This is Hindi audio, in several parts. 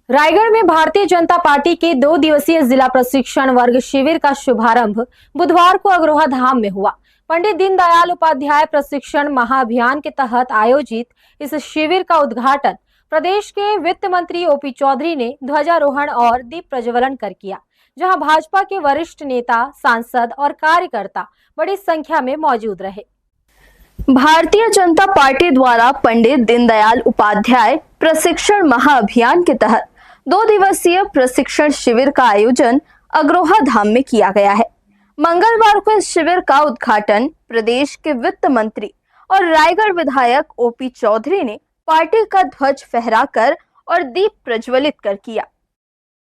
रायगढ़ में भारतीय जनता पार्टी के 2 दिवसीय जिला प्रशिक्षण वर्ग शिविर का शुभारंभ बुधवार को अग्रोहा धाम में हुआ। पंडित दीनदयाल उपाध्याय प्रशिक्षण महाअभियान के तहत आयोजित इस शिविर का उद्घाटन प्रदेश के वित्त मंत्री ओपी चौधरी ने ध्वजारोहण और दीप प्रज्वलन कर किया, जहां भाजपा के वरिष्ठ नेता, सांसद और कार्यकर्ता बड़ी संख्या में मौजूद रहे। भारतीय जनता पार्टी द्वारा पंडित दीनदयाल उपाध्याय प्रशिक्षण महाअभियान के तहत 2 दिवसीय प्रशिक्षण शिविर का आयोजन अग्रोहा धाम में किया गया है। मंगलवार को इस शिविर का उद्घाटन प्रदेश के वित्त मंत्री और रायगढ़ विधायक ओपी चौधरी ने पार्टी का ध्वज फहराकर और दीप प्रज्वलित कर किया।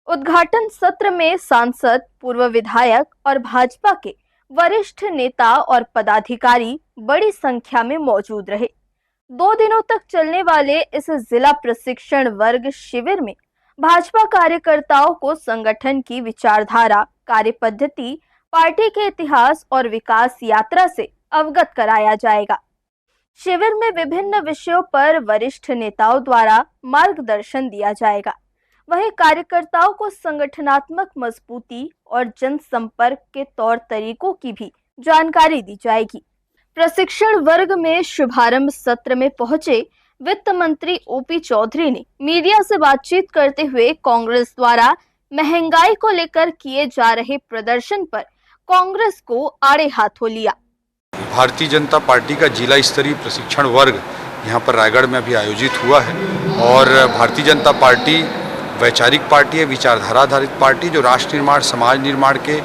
उद्घाटन सत्र में सांसद, पूर्व विधायक और भाजपा के वरिष्ठ नेता और पदाधिकारी बड़ी संख्या में मौजूद रहे। 2 दिनों तक चलने वाले इस जिला प्रशिक्षण वर्ग शिविर में भाजपा कार्यकर्ताओं को संगठन की विचारधारा, कार्यपद्धति, पार्टी के इतिहास और विकास यात्रा से अवगत कराया जाएगा। शिविर में विभिन्न विषयों पर वरिष्ठ नेताओं द्वारा मार्गदर्शन दिया जाएगा। वहीं कार्यकर्ताओं को संगठनात्मक मजबूती और जनसंपर्क के तौर तरीकों की भी जानकारी दी जाएगी। प्रशिक्षण वर्ग में शुभारंभ सत्र में पहुंचे वित्त मंत्री ओपी चौधरी ने मीडिया से बातचीत करते हुए कांग्रेस द्वारा महंगाई को लेकर किए जा रहे प्रदर्शन पर कांग्रेस को आड़े हाथों लिया। भारतीय जनता पार्टी का जिला स्तरीय प्रशिक्षण वर्ग यहाँ पर रायगढ़ में अभी आयोजित हुआ है और भारतीय जनता पार्टी वैचारिक पार्टी है, विचारधारा आधारित पार्टी जो राष्ट्र निर्माण, समाज निर्माण के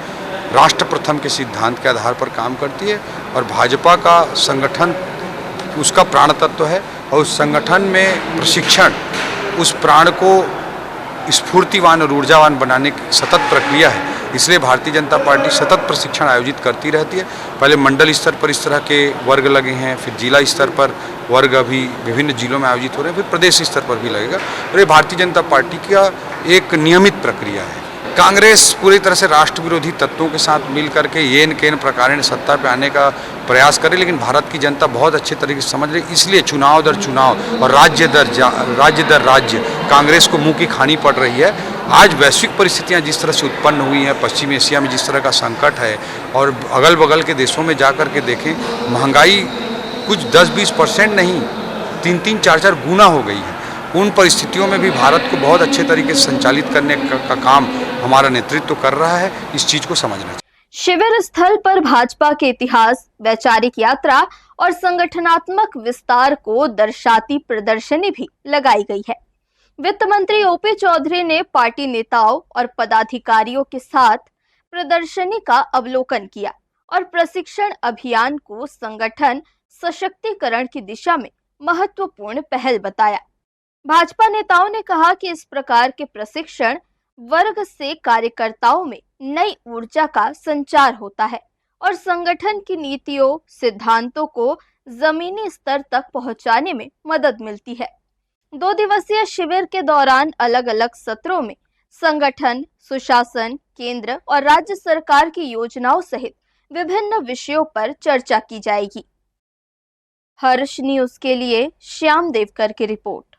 राष्ट्र प्रथम के सिद्धांत के आधार पर काम करती है और भाजपा का संगठन उसका प्राण तत्व है और उस संगठन में प्रशिक्षण उस प्राण को स्फूर्तिवान और ऊर्जावान बनाने की सतत प्रक्रिया है। इसलिए भारतीय जनता पार्टी सतत प्रशिक्षण आयोजित करती रहती है। पहले मंडल स्तर पर इस तरह के वर्ग लगे हैं, फिर जिला स्तर पर वर्ग अभी विभिन्न जिलों में आयोजित हो रहे हैं, फिर प्रदेश स्तर पर भी लगेगा और ये भारतीय जनता पार्टी का एक नियमित प्रक्रिया है। कांग्रेस पूरी तरह से राष्ट्र विरोधी तत्वों के साथ मिल करके येन केन प्रकार सत्ता पे आने का प्रयास करे, लेकिन भारत की जनता बहुत अच्छे तरीके से समझ रही, इसलिए चुनाव दर चुनाव और राज्य दर राज्य कांग्रेस को मुंह की खानी पड़ रही है। आज वैश्विक परिस्थितियां जिस तरह से उत्पन्न हुई हैं, पश्चिम एशिया में जिस तरह का संकट है और अगल बगल के देशों में जा कर के देखें, महंगाई कुछ 10-20% नहीं 3-3, 4-4 गुना हो गई है। उन परिस्थितियों में भी भारत को बहुत अच्छे तरीके से संचालित करने का काम हमारा नेतृत्व कर रहा है। इस चीज को समझना चाहिए। शिविर स्थल पर भाजपा के इतिहास, वैचारिक यात्रा और संगठनात्मक विस्तार को दर्शाती प्रदर्शनी भी लगाई गई है। वित्त मंत्री ओपी चौधरी ने पार्टी नेताओं और पदाधिकारियों के साथ प्रदर्शनी का अवलोकन किया और प्रशिक्षण अभियान को संगठन सशक्तिकरण की दिशा में महत्वपूर्ण पहल बताया। भाजपा नेताओं ने कहा कि इस प्रकार के प्रशिक्षण वर्ग से कार्यकर्ताओं में नई ऊर्जा का संचार होता है और संगठन की नीतियों, सिद्धांतों को जमीनी स्तर तक पहुंचाने में मदद मिलती है। 2 दिवसीय शिविर के दौरान अलग अलग सत्रों में संगठन, सुशासन, केंद्र और राज्य सरकार की योजनाओं सहित विभिन्न विषयों पर चर्चा की जाएगी। हर्ष न्यूज के लिए श्याम देवकर की रिपोर्ट।